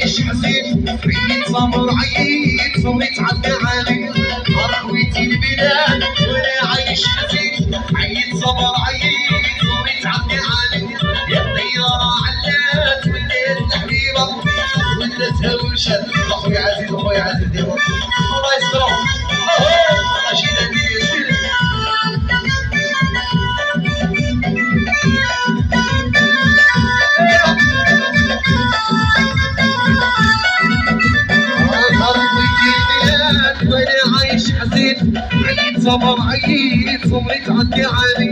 عايش حزين عييت صبر عييت صبري تعدى علي خويتي البلاد وانا عايش حزين عييت صبر عييت صبري تعدى علي يا الطيارة علات ولات الحبيبة ولات هاوشة اخويا عزيز اخويا عزيز ديما الله يسترهم ماشي دابي وانا عايش حزين عييت صبر عييت صبري تعدي علي